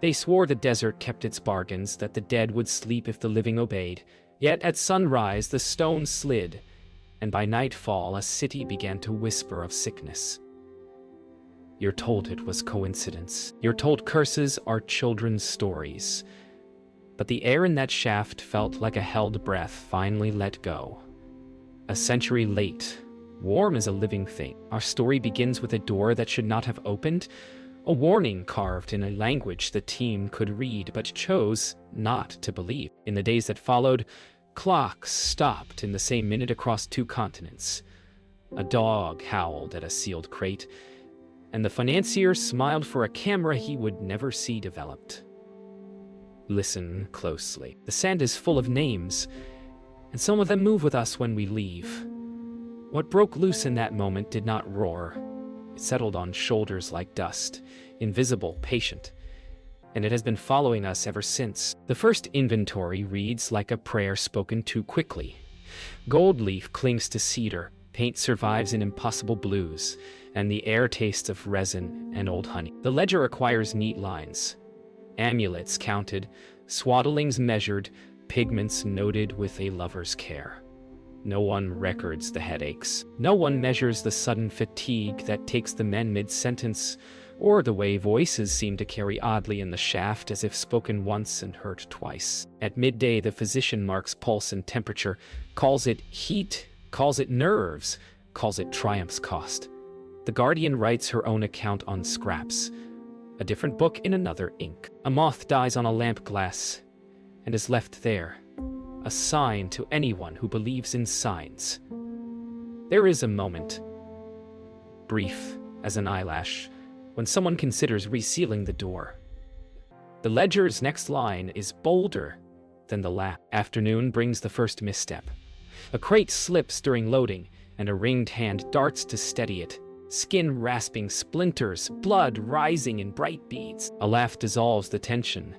They swore the desert kept its bargains, that the dead would sleep if the living obeyed. Yet at sunrise the stone slid, and by nightfall a city began to whisper of sickness. You're told it was coincidence. You're told curses are children's stories. But the air in that shaft felt like a held breath finally let go. A century late, warm as a living thing, our story begins with a door that should not have opened, a warning carved in a language the team could read but chose not to believe. In the days that followed, clocks stopped in the same minute across 2 continents. A dog howled at a sealed crate, and the financier smiled for a camera he would never see developed. Listen closely. The sand is full of names, and some of them move with us when we leave. What broke loose in that moment did not roar. It settled on shoulders like dust, invisible, patient, and it has been following us ever since. The first inventory reads like a prayer spoken too quickly. Gold leaf clings to cedar, paint survives in impossible blues, and the air tastes of resin and old honey. The ledger requires neat lines. Amulets counted, swaddlings measured, pigments noted with a lover's care. No one records the headaches. No one measures the sudden fatigue that takes the men mid-sentence, or the way voices seem to carry oddly in the shaft as if spoken once and heard twice. At midday, the physician marks pulse and temperature, calls it heat, calls it nerves, calls it triumph's cost. The guardian writes her own account on scraps, a different book in another ink. A moth dies on a lamp glass and is left there, a sign to anyone who believes in signs. There is a moment, brief as an eyelash, when someone considers resealing the door. The ledger's next line is bolder than the last. Afternoon brings the first misstep. A crate slips during loading, and a ringed hand darts to steady it. Skin rasping splinters, blood rising in bright beads. A laugh dissolves the tension,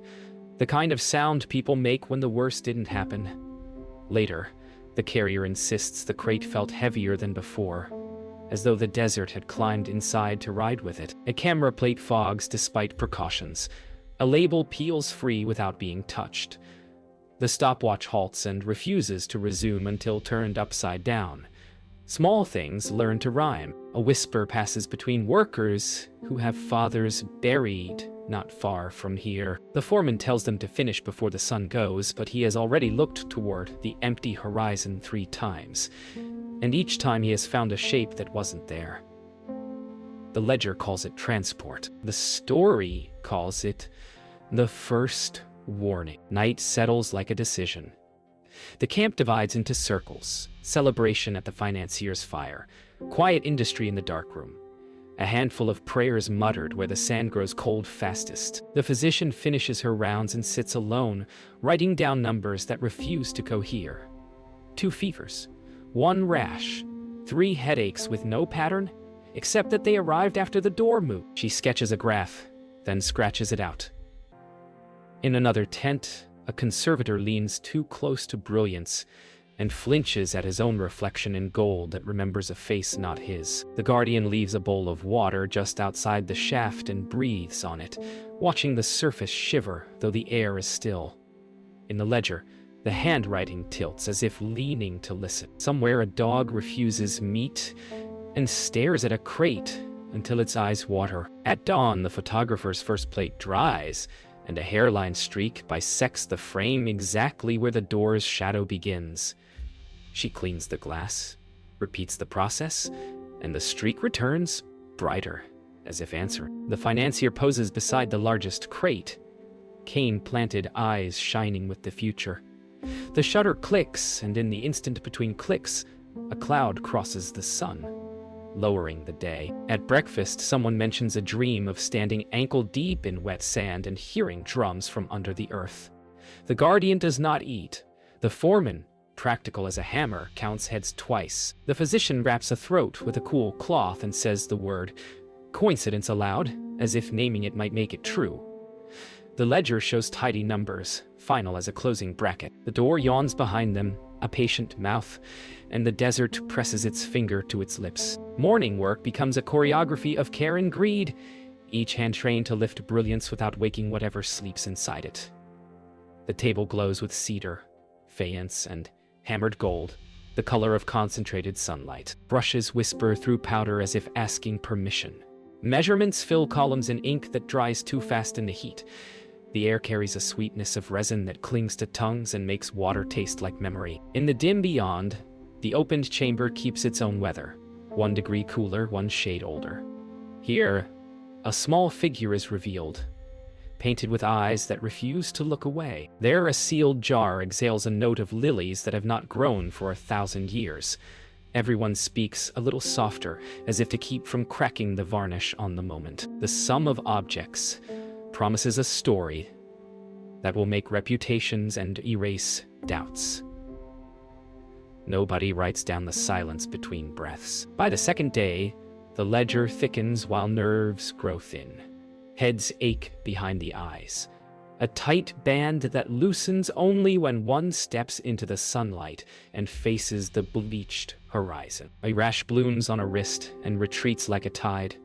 the kind of sound people make when the worst didn't happen. Later, the carrier insists the crate felt heavier than before, as though the desert had climbed inside to ride with it. A camera plate fogs despite precautions. A label peels free without being touched. The stopwatch halts and refuses to resume until turned upside down. Small things learn to rhyme. A whisper passes between workers who have fathers buried not far from here. The foreman tells them to finish before the sun goes, but he has already looked toward the empty horizon 3 times, and each time he has found a shape that wasn't there. The ledger calls it transport. The story calls it the first warning. Night settles like a decision. The camp divides into circles. Celebration at the financier's fire. Quiet industry in the darkroom. A handful of prayers muttered where the sand grows cold fastest. The physician finishes her rounds and sits alone, writing down numbers that refuse to cohere. 2 fevers, 1 rash, 3 headaches with no pattern, except that they arrived after the door moved. She sketches a graph, then scratches it out. In another tent, a conservator leans too close to brilliance and flinches at his own reflection in gold that remembers a face not his. The guardian leaves a bowl of water just outside the shaft and breathes on it, watching the surface shiver, though the air is still. In the ledger, the handwriting tilts as if leaning to listen. Somewhere a dog refuses meat and stares at a crate until its eyes water. At dawn, the photographer's first plate dries, and a hairline streak bisects the frame exactly where the door's shadow begins. She cleans the glass, repeats the process, and the streak returns, brighter, as if answering. The financier poses beside the largest crate, cane-planted eyes shining with the future. The shutter clicks, and in the instant between clicks, a cloud crosses the sun, lowering the day. At breakfast, someone mentions a dream of standing ankle-deep in wet sand and hearing drums from under the earth. The guardian does not eat. The foreman, practical as a hammer, counts heads twice. The physician wraps a throat with a cool cloth and says the word coincidence aloud, as if naming it might make it true. The ledger shows tidy numbers, final as a closing bracket. The door yawns behind them, a patient mouth, and the desert presses its finger to its lips. Morning work becomes a choreography of care and greed, each hand trained to lift brilliance without waking whatever sleeps inside it. The table glows with cedar, faience, and hammered gold, the color of concentrated sunlight. Brushes whisper through powder as if asking permission. Measurements fill columns in ink that dries too fast in the heat. The air carries a sweetness of resin that clings to tongues and makes water taste like memory. In the dim beyond, the opened chamber keeps its own weather, 1 degree cooler, 1 shade older. Here, a small figure is revealed, painted with eyes that refuse to look away. There, a sealed jar exhales a note of lilies that have not grown for 1,000 years. Everyone speaks a little softer, as if to keep from cracking the varnish on the moment. The sum of objects promises a story that will make reputations and erase doubts. Nobody writes down the silence between breaths. By the second day, the ledger thickens while nerves grow thin. Heads ache behind the eyes. A tight band that loosens only when one steps into the sunlight and faces the bleached horizon. A rash blooms on a wrist and retreats like a tide.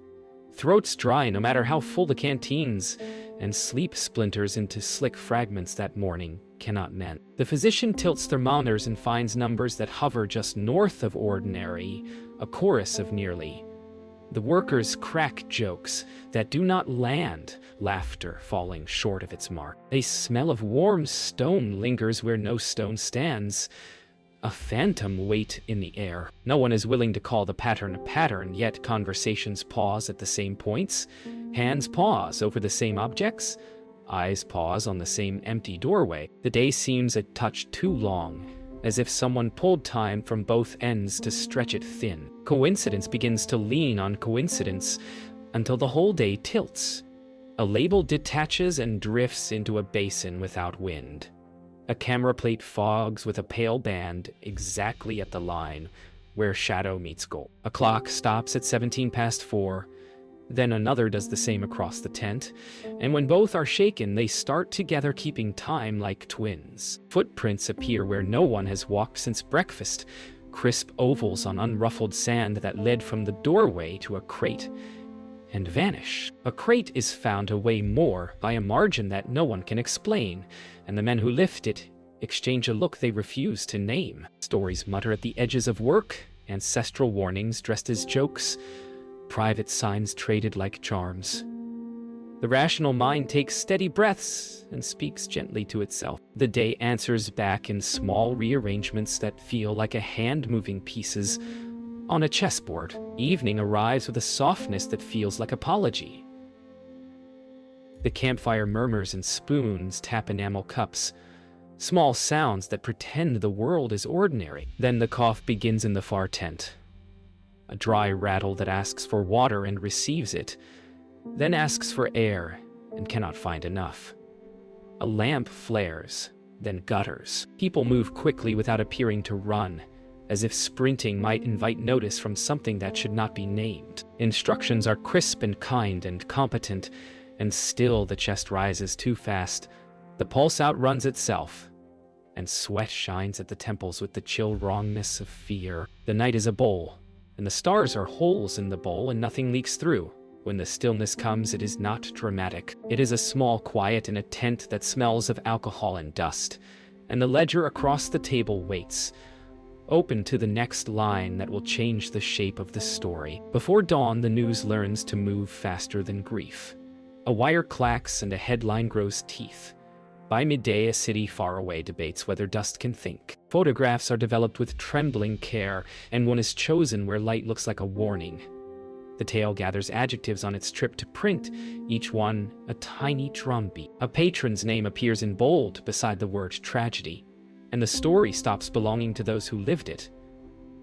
Throats dry no matter how full the canteens, and sleep splinters into slick fragments that morning cannot mend. The physician tilts thermometers and finds numbers that hover just north of ordinary, a chorus of nearly. The workers crack jokes that do not land, laughter falling short of its mark. A smell of warm stone lingers where no stone stands, a phantom weight in the air. No one is willing to call the pattern a pattern, yet conversations pause at the same points, hands pause over the same objects, eyes pause on the same empty doorway. The day seems a touch too long, as if someone pulled time from both ends to stretch it thin. Coincidence begins to lean on coincidence until the whole day tilts. A label detaches and drifts into a basin without wind. A camera plate fogs with a pale band exactly at the line where shadow meets gold. A clock stops at 17 past 4, then another does the same across the tent, and when both are shaken, they start together keeping time like twins. Footprints appear where no one has walked since breakfast, crisp ovals on unruffled sand that led from the doorway to a crate, and vanish. A crate is found to weigh more by a margin that no one can explain, and the men who lift it exchange a look they refuse to name. Stories mutter at the edges of work, ancestral warnings dressed as jokes, private signs traded like charms. The rational mind takes steady breaths and speaks gently to itself. The day answers back in small rearrangements that feel like a hand moving pieces on a chessboard. Evening arrives with a softness that feels like apology. The campfire murmurs and spoons tap enamel cups, small sounds that pretend the world is ordinary. Then the cough begins in the far tent. A dry rattle that asks for water and receives it, then asks for air and cannot find enough. A lamp flares, then gutters. People move quickly without appearing to run, as if sprinting might invite notice from something that should not be named. Instructions are crisp and kind and competent, and still the chest rises too fast. The pulse outruns itself, and sweat shines at the temples with the chill wrongness of fear. The night is a bowl, and the stars are holes in the bowl and nothing leaks through. When the stillness comes, it is not dramatic. It is a small quiet in a tent that smells of alcohol and dust, and the ledger across the table waits, open to the next line that will change the shape of the story. Before dawn, the news learns to move faster than grief. A wire clacks and a headline grows teeth. By midday, a city far away debates whether dust can think. Photographs are developed with trembling care, and one is chosen where light looks like a warning. The tale gathers adjectives on its trip to print, each one a tiny drumbeat. A patron's name appears in bold beside the word tragedy, and the story stops belonging to those who lived it.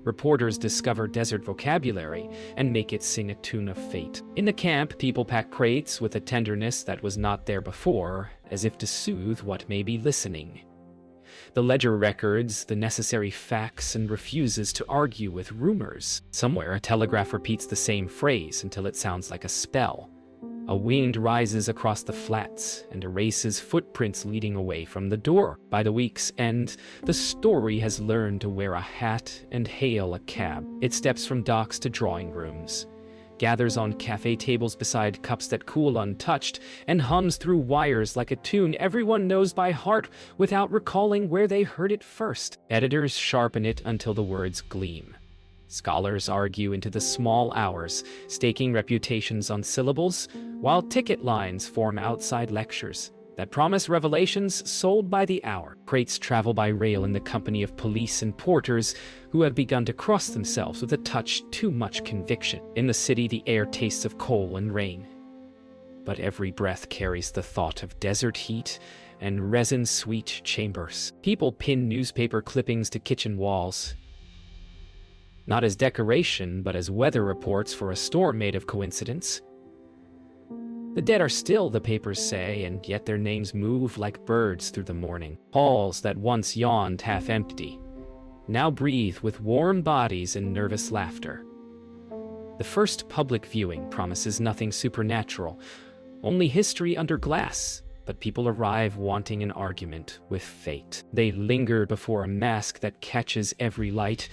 Reporters discover desert vocabulary and make it sing a tune of fate. In the camp, people pack crates with a tenderness that was not there before, as if to soothe what may be listening. The ledger records the necessary facts and refuses to argue with rumors. Somewhere, a telegraph repeats the same phrase until it sounds like a spell. A wind rises across the flats and erases footprints leading away from the door. By the week's end, the story has learned to wear a hat and hail a cab. It steps from docks to drawing rooms, gathers on cafe tables beside cups that cool untouched, and hums through wires like a tune everyone knows by heart without recalling where they heard it first. Editors sharpen it until the words gleam. Scholars argue into the small hours, staking reputations on syllables, while ticket lines form outside lectures that promise revelations sold by the hour. Crates travel by rail in the company of police and porters who have begun to cross themselves with a touch too much conviction. In the city, the air tastes of coal and rain, but every breath carries the thought of desert heat and resin-sweet chambers. People pin newspaper clippings to kitchen walls, not as decoration, but as weather reports for a storm made of coincidence. The dead are still, the papers say, and yet their names move like birds through the morning. Halls that once yawned half empty now breathe with warm bodies and nervous laughter. The first public viewing promises nothing supernatural, only history under glass, but people arrive wanting an argument with fate. They linger before a mask that catches every light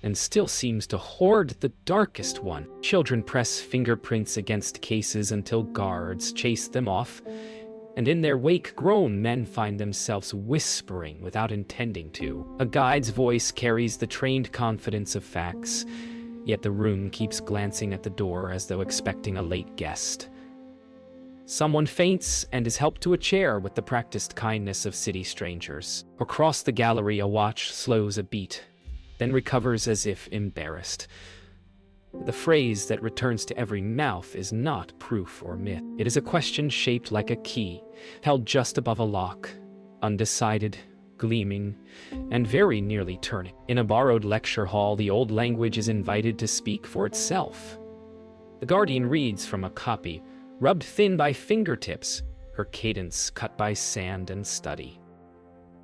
and still seems to hoard the darkest one. Children press fingerprints against cases until guards chase them off, and in their wake grown men find themselves whispering without intending to. A guide's voice carries the trained confidence of facts, yet the room keeps glancing at the door as though expecting a late guest. Someone faints and is helped to a chair with the practiced kindness of city strangers. Across the gallery, a watch slows a beat, then recovers as if embarrassed. The phrase that returns to every mouth is not proof or myth. It is a question shaped like a key, held just above a lock, undecided, gleaming, and very nearly turning. In a borrowed lecture hall, the old language is invited to speak for itself. The guardian reads from a copy, rubbed thin by fingertips, her cadence cut by sand and study.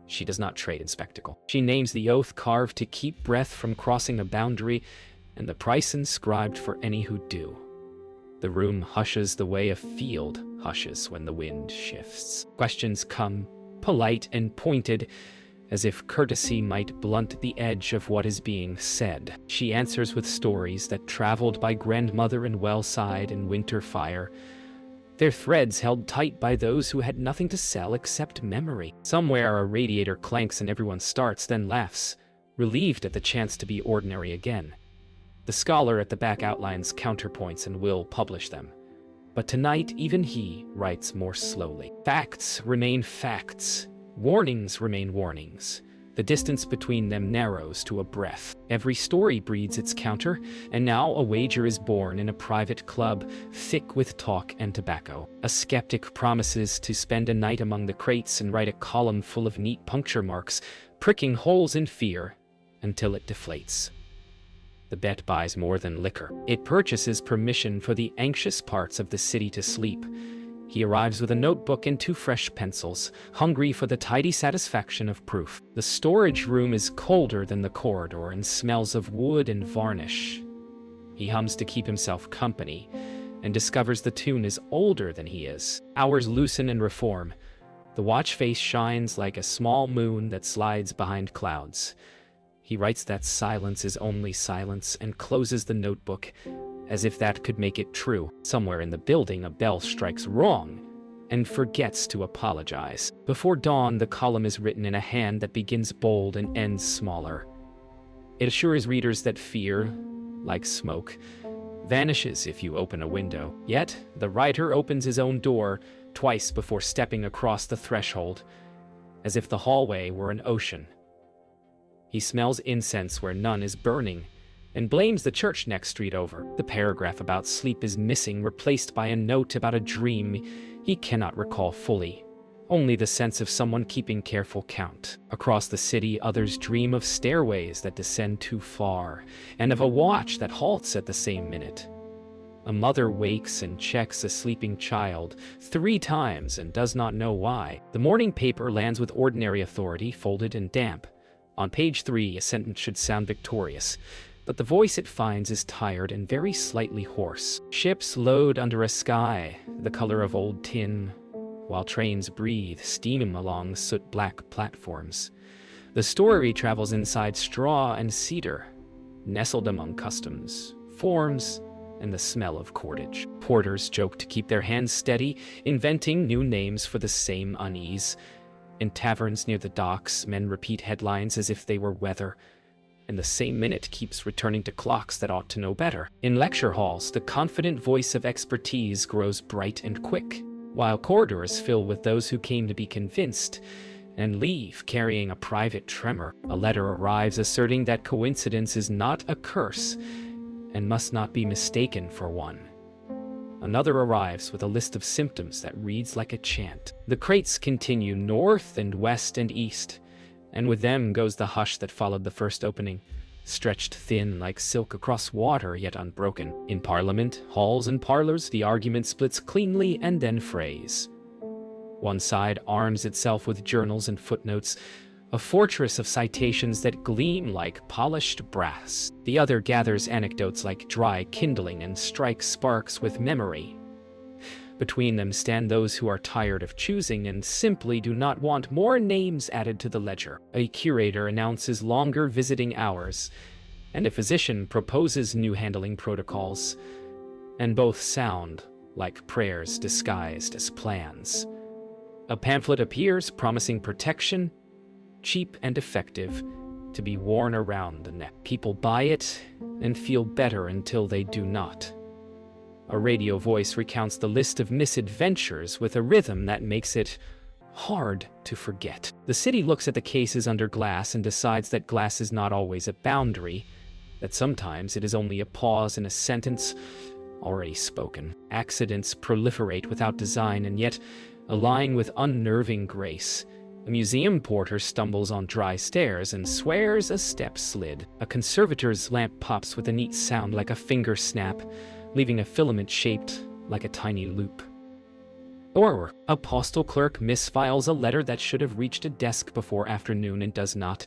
She does not trade in spectacle. She names the oath carved to keep breath from crossing a boundary and the price inscribed for any who do. The room hushes the way a field hushes when the wind shifts. Questions come, polite and pointed, as if courtesy might blunt the edge of what is being said. She answers with stories that traveled by grandmother and wellside and winter fire, their threads held tight by those who had nothing to sell except memory. Somewhere a radiator clanks and everyone starts, then laughs, relieved at the chance to be ordinary again. The scholar at the back outlines counterpoints and will publish them. But tonight, even he writes more slowly. Facts remain facts. Warnings remain warnings. The distance between them narrows to a breath. Every story breeds its counter, and now a wager is born in a private club, thick with talk and tobacco. A skeptic promises to spend a night among the crates and write a column full of neat puncture marks, pricking holes in fear until it deflates. The bet buys more than liquor. It purchases permission for the anxious parts of the city to sleep. He arrives with a notebook and 2 fresh pencils, hungry for the tidy satisfaction of proof. The storage room is colder than the corridor and smells of wood and varnish. He hums to keep himself company and discovers the tune is older than he is. Hours loosen and reform. The watch face shines like a small moon that slides behind clouds. He writes that silence is only silence and closes the notebook, as if that could make it true. Somewhere in the building, a bell strikes wrong and forgets to apologize. Before dawn, the column is written in a hand that begins bold and ends smaller. It assures readers that fear, like smoke, vanishes if you open a window. Yet, the writer opens his own door twice before stepping across the threshold, as if the hallway were an ocean. He smells incense where none is burning, and blames the church next street over. The paragraph about sleep is missing, replaced by a note about a dream he cannot recall fully. Only the sense of someone keeping careful count. Across the city, others dream of stairways that descend too far, and of a watch that halts at the same minute. A mother wakes and checks a sleeping child 3 times and does not know why. The morning paper lands with ordinary authority, folded and damp. On page 3, a sentence should sound victorious, but the voice it finds is tired and very slightly hoarse. Ships load under a sky, the color of old tin, while trains breathe steam along soot-black platforms. The story travels inside straw and cedar, nestled among customs, forms, and the smell of cordage. Porters joke to keep their hands steady, inventing new names for the same unease. In taverns near the docks, men repeat headlines as if they were weather, and the same minute keeps returning to clocks that ought to know better. In lecture halls, the confident voice of expertise grows bright and quick, while corridors fill with those who came to be convinced and leave carrying a private tremor. A letter arrives asserting that coincidence is not a curse and must not be mistaken for one. Another arrives with a list of symptoms that reads like a chant. The crates continue north and west and east, and with them goes the hush that followed the first opening, stretched thin like silk across water yet unbroken. In parliament, halls, and parlors, the argument splits cleanly and then frays. One side arms itself with journals and footnotes, a fortress of citations that gleam like polished brass. The other gathers anecdotes like dry kindling and strikes sparks with memory. Between them stand those who are tired of choosing and simply do not want more names added to the ledger. A curator announces longer visiting hours, and a physician proposes new handling protocols, and both sound like prayers disguised as plans. A pamphlet appears promising protection, cheap and effective, to be worn around the neck. People buy it and feel better until they do not. A radio voice recounts the list of misadventures with a rhythm that makes it hard to forget. The city looks at the cases under glass and decides that glass is not always a boundary, that sometimes it is only a pause in a sentence already spoken. Accidents proliferate without design and yet align with unnerving grace. A museum porter stumbles on dry stairs and swears a step slid. A conservator's lamp pops with a neat sound like a finger snap, leaving a filament shaped like a tiny loop. Or a postal clerk misfiles a letter that should have reached a desk before afternoon and does not,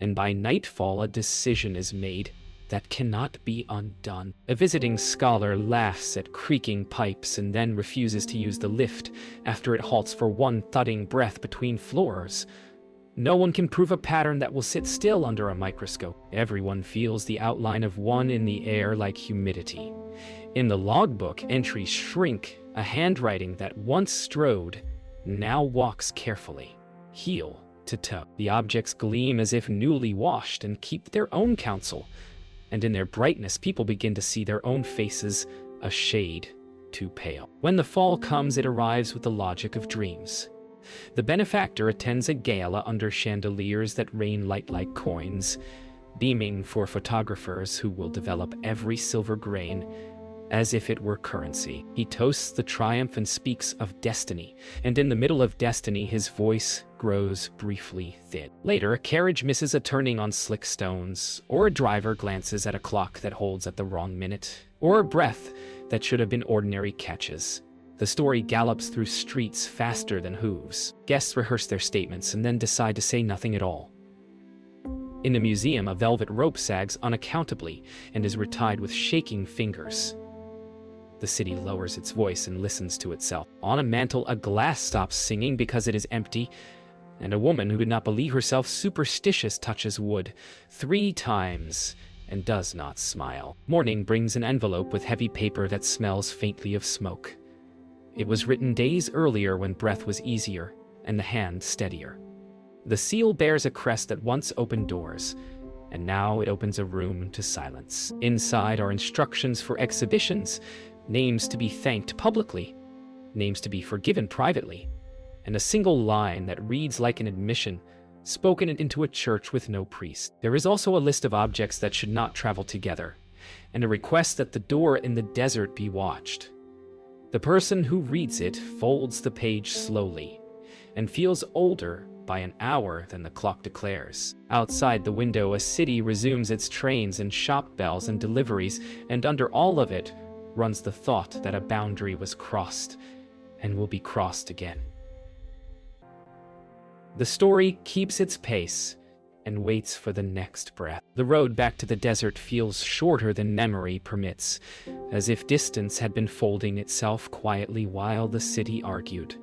and by nightfall a decision is made that cannot be undone. A visiting scholar laughs at creaking pipes and then refuses to use the lift after it halts for one thudding breath between floors. No one can prove a pattern that will sit still under a microscope. Everyone feels the outline of one in the air like humidity. In the logbook, entries shrink. A handwriting that once strode now walks carefully, heel to toe. The objects gleam as if newly washed and keep their own counsel, and in their brightness people begin to see their own faces a shade too pale. When the fall comes, it arrives with the logic of dreams. The benefactor attends a gala under chandeliers that rain light like coins, beaming for photographers who will develop every silver grain as if it were currency. He toasts the triumph and speaks of destiny, and in the middle of destiny his voice grows briefly thin. Later, a carriage misses a turning on slick stones, or a driver glances at a clock that holds at the wrong minute, or a breath that should have been ordinary catches. The story gallops through streets faster than hooves. Guests rehearse their statements and then decide to say nothing at all. In the museum, a velvet rope sags unaccountably and is retied with shaking fingers. The city lowers its voice and listens to itself. On a mantle, a glass stops singing because it is empty, and a woman who did not believe herself superstitious touches wood 3 times and does not smile. Morning brings an envelope with heavy paper that smells faintly of smoke. It was written days earlier when breath was easier and the hand steadier. The seal bears a crest that once opened doors, and now it opens a room to silence. Inside are instructions for exhibitions, names to be thanked publicly, names to be forgiven privately, and a single line that reads like an admission, spoken into a church with no priest. There is also a list of objects that should not travel together, and a request that the door in the desert be watched. The person who reads it folds the page slowly, and feels older by an hour than the clock declares. Outside the window, a city resumes its trains and shop bells and deliveries, and under all of it runs the thought that a boundary was crossed and will be crossed again. The story keeps its pace and waits for the next breath. The road back to the desert feels shorter than memory permits, as if distance had been folding itself quietly while the city argued.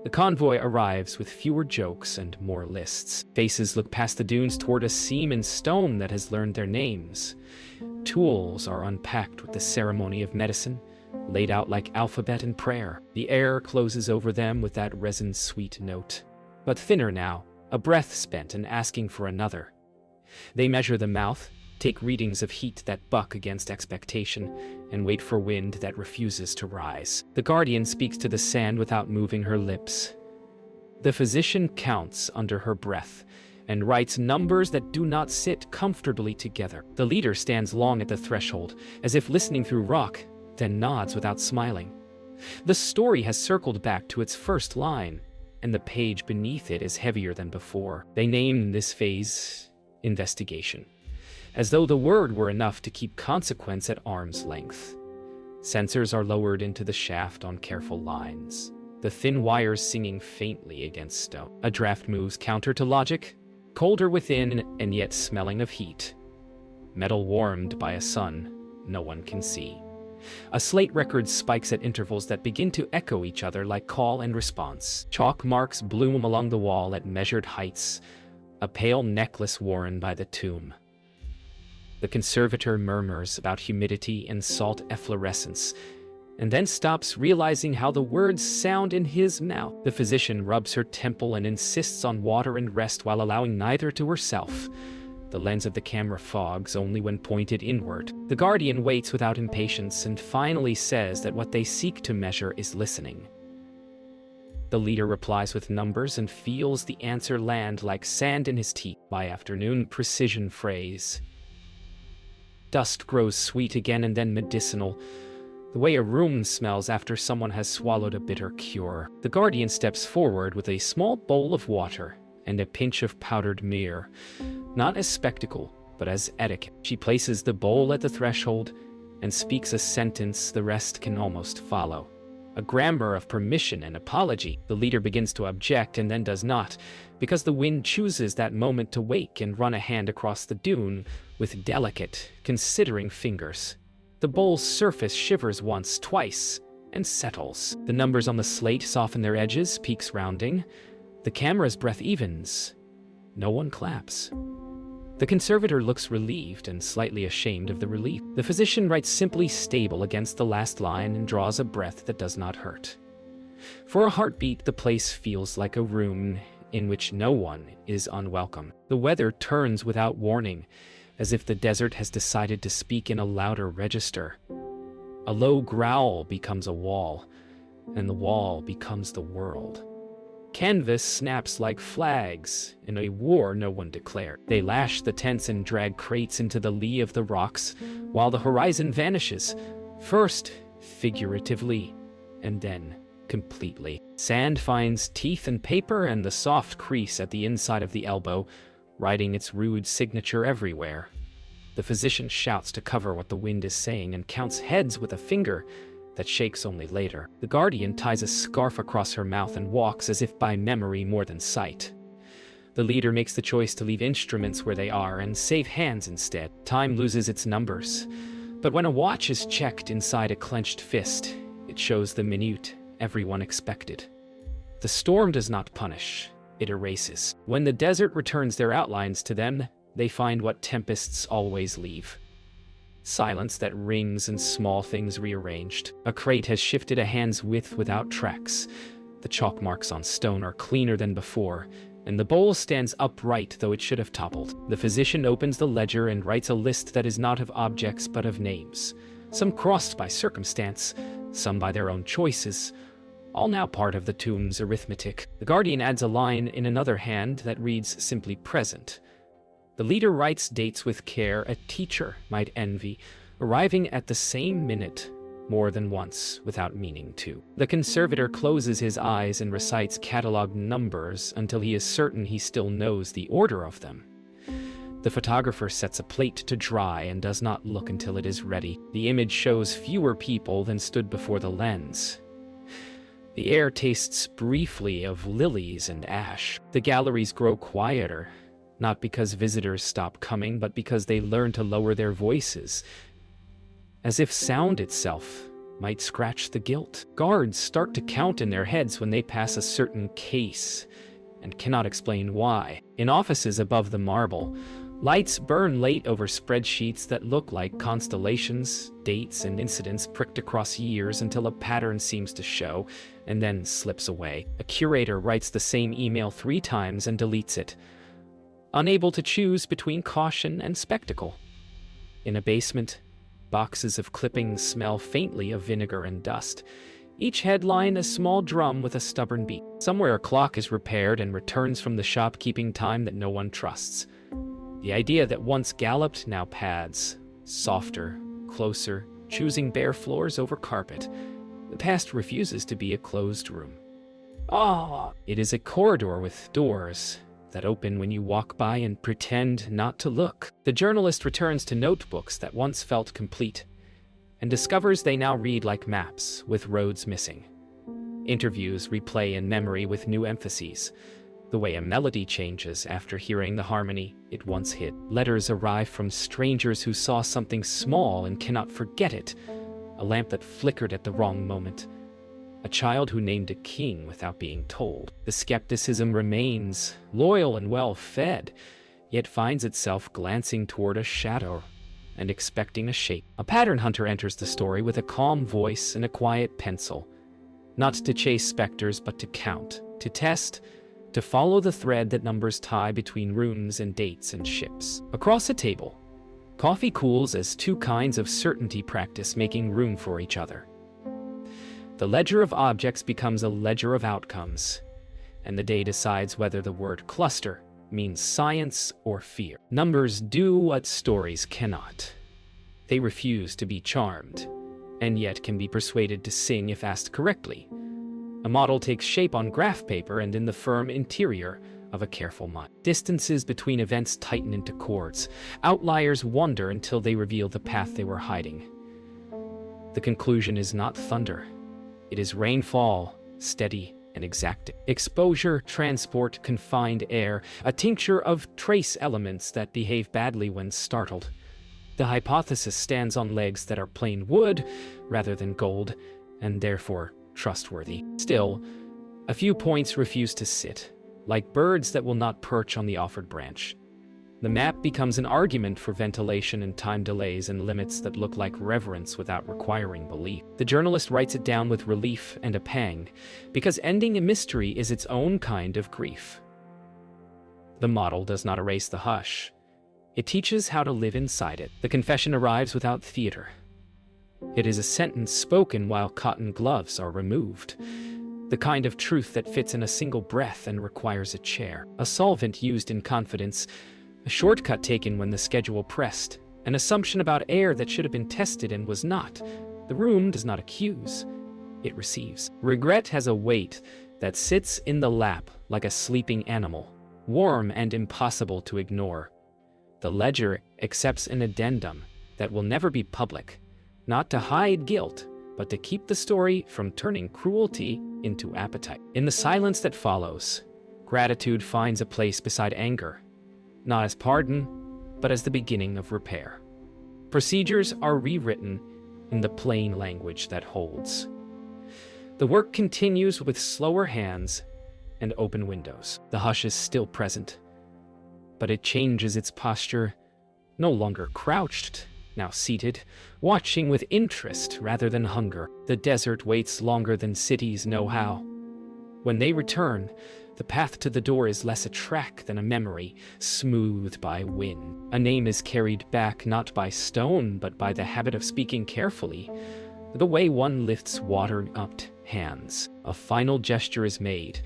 The convoy arrives with fewer jokes and more lists. Faces look past the dunes toward a seam in stone that has learned their names. tools are unpacked with the ceremony of medicine, laid out like alphabet and prayer. The air closes over them with that resin-sweet note, but thinner now, a breath spent and asking for another. They measure the mouth, take readings of heat that buck against expectation, and wait for wind that refuses to rise. The guardian speaks to the sand without moving her lips. The physician counts under her breath and writes numbers that do not sit comfortably together. The leader stands long at the threshold, as if listening through rock, then nods without smiling. The story has circled back to its first line, and the page beneath it is heavier than before. They name this phase investigation, as though the word were enough to keep consequence at arm's length. Sensors are lowered into the shaft on careful lines, the thin wires singing faintly against stone. A draft moves counter to logic, colder within and yet smelling of heat. Metal warmed by a sun no one can see. A slate record spikes at intervals that begin to echo each other like call and response. Chalk marks bloom along the wall at measured heights, a pale necklace worn by the tomb. The conservator murmurs about humidity and salt efflorescence, and then stops, realizing how the words sound in his mouth. The physician rubs her temple and insists on water and rest while allowing neither to herself. The lens of the camera fogs only when pointed inward. The guardian waits without impatience and finally says that what they seek to measure is listening. The leader replies with numbers and feels the answer land like sand in his teeth. By afternoon, precision phrase. Dust grows sweet again and then medicinal, the way a room smells after someone has swallowed a bitter cure. The guardian steps forward with a small bowl of water and a pinch of powdered myrrh, not as spectacle, but as etiquette. She places the bowl at the threshold and speaks a sentence the rest can almost follow. A grammar of permission and apology. The leader begins to object and then does not, because the wind chooses that moment to wake and run a hand across the dune with delicate, considering fingers. The bowl's surface shivers once, twice, and settles. The numbers on the slate soften their edges, peaks rounding. The camera's breath evens. No one claps. The conservator looks relieved and slightly ashamed of the relief. The physician writes simply stable against the last line and draws a breath that does not hurt. For a heartbeat, the place feels like a room in which no one is unwelcome. The weather turns without warning, as if the desert has decided to speak in a louder register. A low growl becomes a wall, and the wall becomes the world. Canvas snaps like flags in a war no one declared. They lash the tents and drag crates into the lee of the rocks, while the horizon vanishes, first figuratively, and then completely. Sand finds teeth and paper and the soft crease at the inside of the elbow, writing its rude signature everywhere. The physician shouts to cover what the wind is saying and counts heads with a finger that shakes only later. The guardian ties a scarf across her mouth and walks as if by memory more than sight. The leader makes the choice to leave instruments where they are and save hands instead. Time loses its numbers, but when a watch is checked inside a clenched fist, it shows the minute everyone expected. The storm does not punish, it erases. When the desert returns their outlines to them, they find what tempests always leave. Silence that rings and small things rearranged. A crate has shifted a hand's width without tracks. The chalk marks on stone are cleaner than before, and the bowl stands upright though it should have toppled. The physician opens the ledger and writes a list that is not of objects but of names, some crossed by circumstance, some by their own choices, all now part of the tomb's arithmetic. The guardian adds a line in another hand that reads simply present. The leader writes dates with care a teacher might envy, arriving at the same minute more than once without meaning to. The conservator closes his eyes and recites catalog numbers until he is certain he still knows the order of them. The photographer sets a plate to dry and does not look until it is ready. The image shows fewer people than stood before the lens. The air tastes briefly of lilies and ash. The galleries grow quieter, not because visitors stop coming, but because they learn to lower their voices, as if sound itself might scratch the guilt. Guards start to count in their heads when they pass a certain case, and cannot explain why. In offices above the marble, Lights burn late over spreadsheets that look like constellations, dates, and incidents pricked across years until a pattern seems to show, and then slips away. A curator writes the same email 3 times and deletes it, unable to choose between caution and spectacle. In a basement, boxes of clippings smell faintly of vinegar and dust, each headline a small drum with a stubborn beat. Somewhere a clock is repaired and returns from the shop, keeping time that no one trusts. The idea that once galloped now pads, softer, closer, choosing bare floors over carpet. The past refuses to be a closed room. It is a corridor with doors that open when you walk by and pretend not to look. The journalist returns to notebooks that once felt complete and discovers they now read like maps with roads missing. Interviews replay in memory with new emphases. The way a melody changes after hearing the harmony it once hit. Letters arrive from strangers who saw something small and cannot forget it. A lamp that flickered at the wrong moment. A child who named a king without being told. The skepticism remains, loyal and well-fed, yet finds itself glancing toward a shadow and expecting a shape. A pattern hunter enters the story with a calm voice and a quiet pencil. Not to chase specters, but to count, to test, to follow the thread that numbers tie between rooms and dates and ships. Across a table, coffee cools as 2 kinds of certainty practice making room for each other. The ledger of objects becomes a ledger of outcomes, and the day decides whether the word cluster means science or fear. Numbers do what stories cannot. They refuse to be charmed, and yet can be persuaded to sing if asked correctly. A model takes shape on graph paper and in the firm interior of a careful mind. Distances between events tighten into chords. Outliers wonder until they reveal the path they were hiding. The conclusion is not thunder. It is rainfall, steady and exacting. Exposure, transport, confined air, a tincture of trace elements that behave badly when startled. The hypothesis stands on legs that are plain wood rather than gold, and therefore trustworthy. Still, a few points refuse to sit, like birds that will not perch on the offered branch. The map becomes an argument for ventilation and time delays and limits that look like reverence without requiring belief. The journalist writes it down with relief and a pang, because ending a mystery is its own kind of grief. The model does not erase the hush. It teaches how to live inside it. The confession arrives without theater. It is a sentence spoken while cotton gloves are removed. The kind of truth that fits in a single breath and requires a chair. A solvent used in confidence, a shortcut taken when the schedule pressed, an assumption about air that should have been tested and was not. The room does not accuse, it receives. Regret has a weight that sits in the lap like a sleeping animal, warm and impossible to ignore. The ledger accepts an addendum that will never be public, not to hide guilt, but to keep the story from turning cruelty into appetite. In the silence that follows, gratitude finds a place beside anger, not as pardon, but as the beginning of repair. Procedures are rewritten in the plain language that holds. The work continues with slower hands and open windows. The hush is still present, but it changes its posture, no longer crouched, now seated, watching with interest rather than hunger. The desert waits longer than cities know how. When they return, the path to the door is less a track than a memory, smoothed by wind. A name is carried back not by stone, but by the habit of speaking carefully, the way one lifts water-upped hands. A final gesture is made,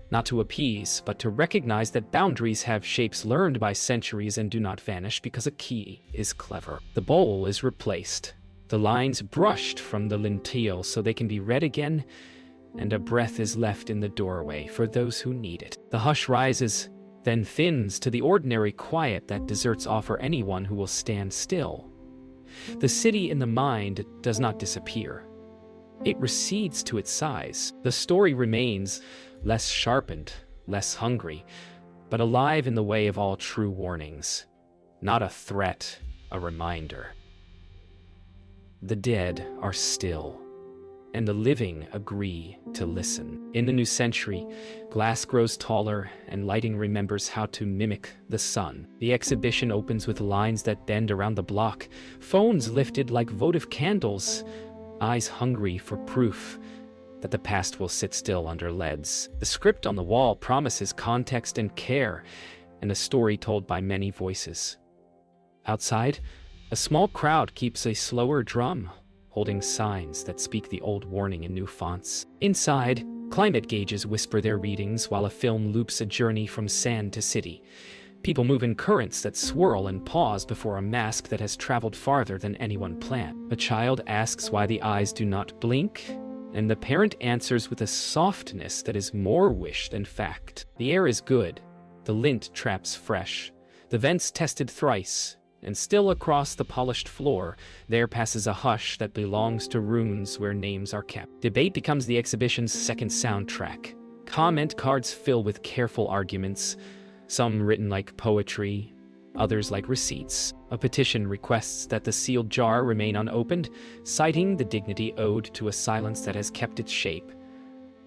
not to appease, but to recognize that boundaries have shapes learned by centuries and do not vanish because a key is clever. The bowl is replaced, the lines brushed from the lentille so they can be read again, and a breath is left in the doorway for those who need it. The hush rises, then thins to the ordinary quiet that deserts offer anyone who will stand still. The city in the mind does not disappear. It recedes to its size. The story remains, less sharpened, less hungry, but alive in the way of all true warnings. Not a threat, a reminder. The dead are still. and the living agree to listen. In the new century, glass grows taller and lighting remembers how to mimic the sun. The exhibition opens with lines that bend around the block, phones lifted like votive candles, eyes hungry for proof that the past will sit still under leads. The script on the wall promises context and care, and a story told by many voices. Outside, a small crowd keeps a slower drum, holding signs that speak the old warning in new fonts. Inside, climate gauges whisper their readings while a film loops a journey from sand to city. People move in currents that swirl and pause before a mask that has traveled farther than anyone planned. A child asks why the eyes do not blink, and the parent answers with a softness that is more wish than fact. The air is good, the lint traps fresh, the vents tested thrice, and still across the polished floor, there passes a hush that belongs to runes where names are kept. Debate becomes the exhibition's second soundtrack. Comment cards fill with careful arguments, some written like poetry, others like receipts. A petition requests that the sealed jar remain unopened, citing the dignity owed to a silence that has kept its shape.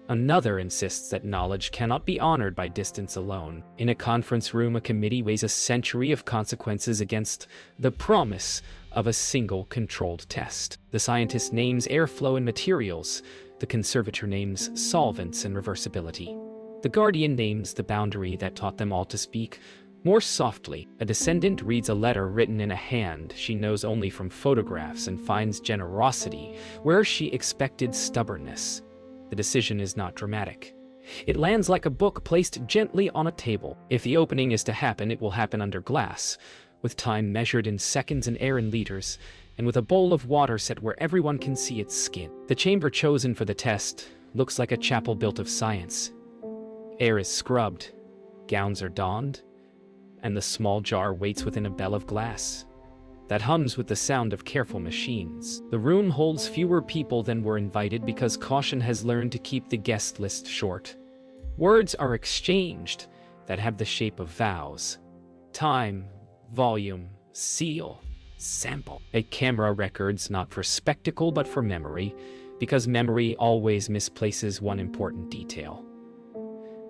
Another insists that knowledge cannot be honored by distance alone. In a conference room, a committee weighs a century of consequences against the promise of a single controlled test. The scientist names airflow and materials. The conservator names solvents and reversibility. The guardian names the boundary that taught them all to speak. More softly, a descendant reads a letter written in a hand she knows only from photographs and finds generosity where she expected stubbornness. The decision is not dramatic. It lands like a book placed gently on a table. If the opening is to happen, it will happen under glass, with time measured in seconds and air in liters, and with a bowl of water set where everyone can see its skin. The chamber chosen for the test looks like a chapel built of science. Air is scrubbed, gowns are donned, and the small jar waits within a bell of glass that hums with the sound of careful machines. The room holds fewer people than were invited because caution has learned to keep the guest list short. Words are exchanged that have the shape of vows. Time, volume, seal, sample. A camera records not for spectacle but for memory, because memory always misplaces one important detail.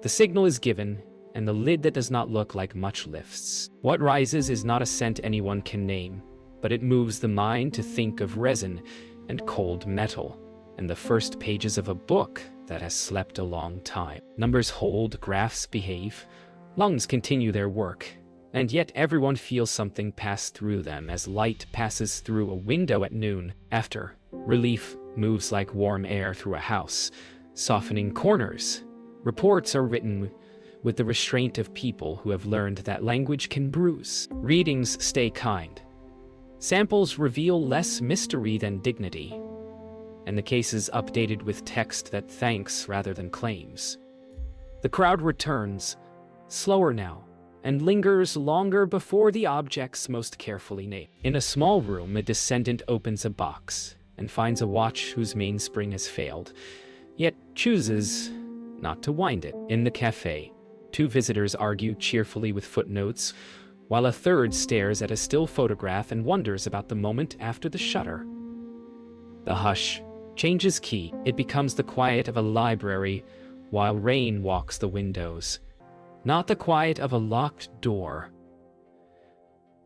The signal is given, and the lid that does not look like much lifts. What rises is not a scent anyone can name, but it moves the mind to think of resin and cold metal, and the first pages of a book that has slept a long time. Numbers hold, graphs behave, lungs continue their work, and yet everyone feels something pass through them as light passes through a window at noon. After, relief moves like warm air through a house, softening corners. Reports are written with the restraint of people who have learned that language can bruise. Readings stay kind. Samples reveal less mystery than dignity, and the case is updated with text that thanks rather than claims. The crowd returns, slower now, and lingers longer before the objects most carefully named. In a small room, a descendant opens a box and finds a watch whose mainspring has failed, yet chooses not to wind it. In the cafe, two visitors argue cheerfully with footnotes, while a third stares at a still photograph and wonders about the moment after the shutter. The hush changes key. It becomes the quiet of a library while rain walks the windows, not the quiet of a locked door.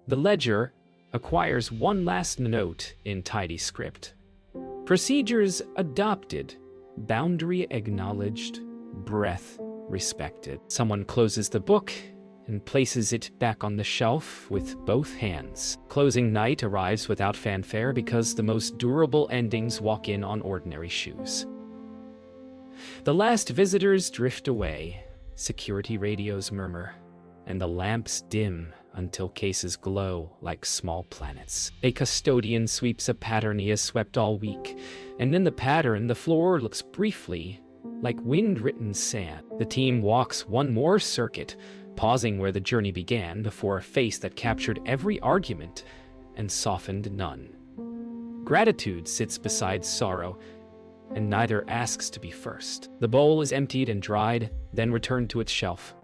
The ledger acquires one last note in tidy script. Procedures adopted, boundary acknowledged, breath respected. Someone closes the book and places it back on the shelf with both hands. Closing night arrives without fanfare because the most durable endings walk in on ordinary shoes. The last visitors drift away, security radios murmur, and the lamps dim until cases glow like small planets. A custodian sweeps a pattern he has swept all week, and in the pattern the floor looks briefly like wind-written sand. The team walks one more circuit, pausing where the journey began before a face that captured every argument and softened none. Gratitude sits beside sorrow, and neither asks to be first. The bowl is emptied and dried, then returned to its shelf.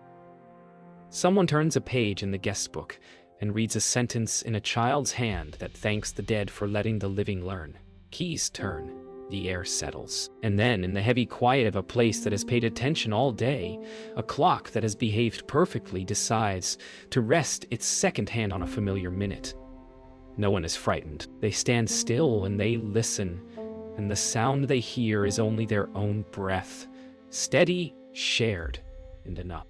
Someone turns a page in the guest book and reads a sentence in a child's hand that thanks the dead for letting the living learn. Keys turn, The air settles, and then, in the heavy quiet of a place that has paid attention all day, a clock that has behaved perfectly decides to rest its second hand on a familiar minute. No one is frightened. They stand still and they listen, and the sound they hear is only their own breath, steady, shared, and enough.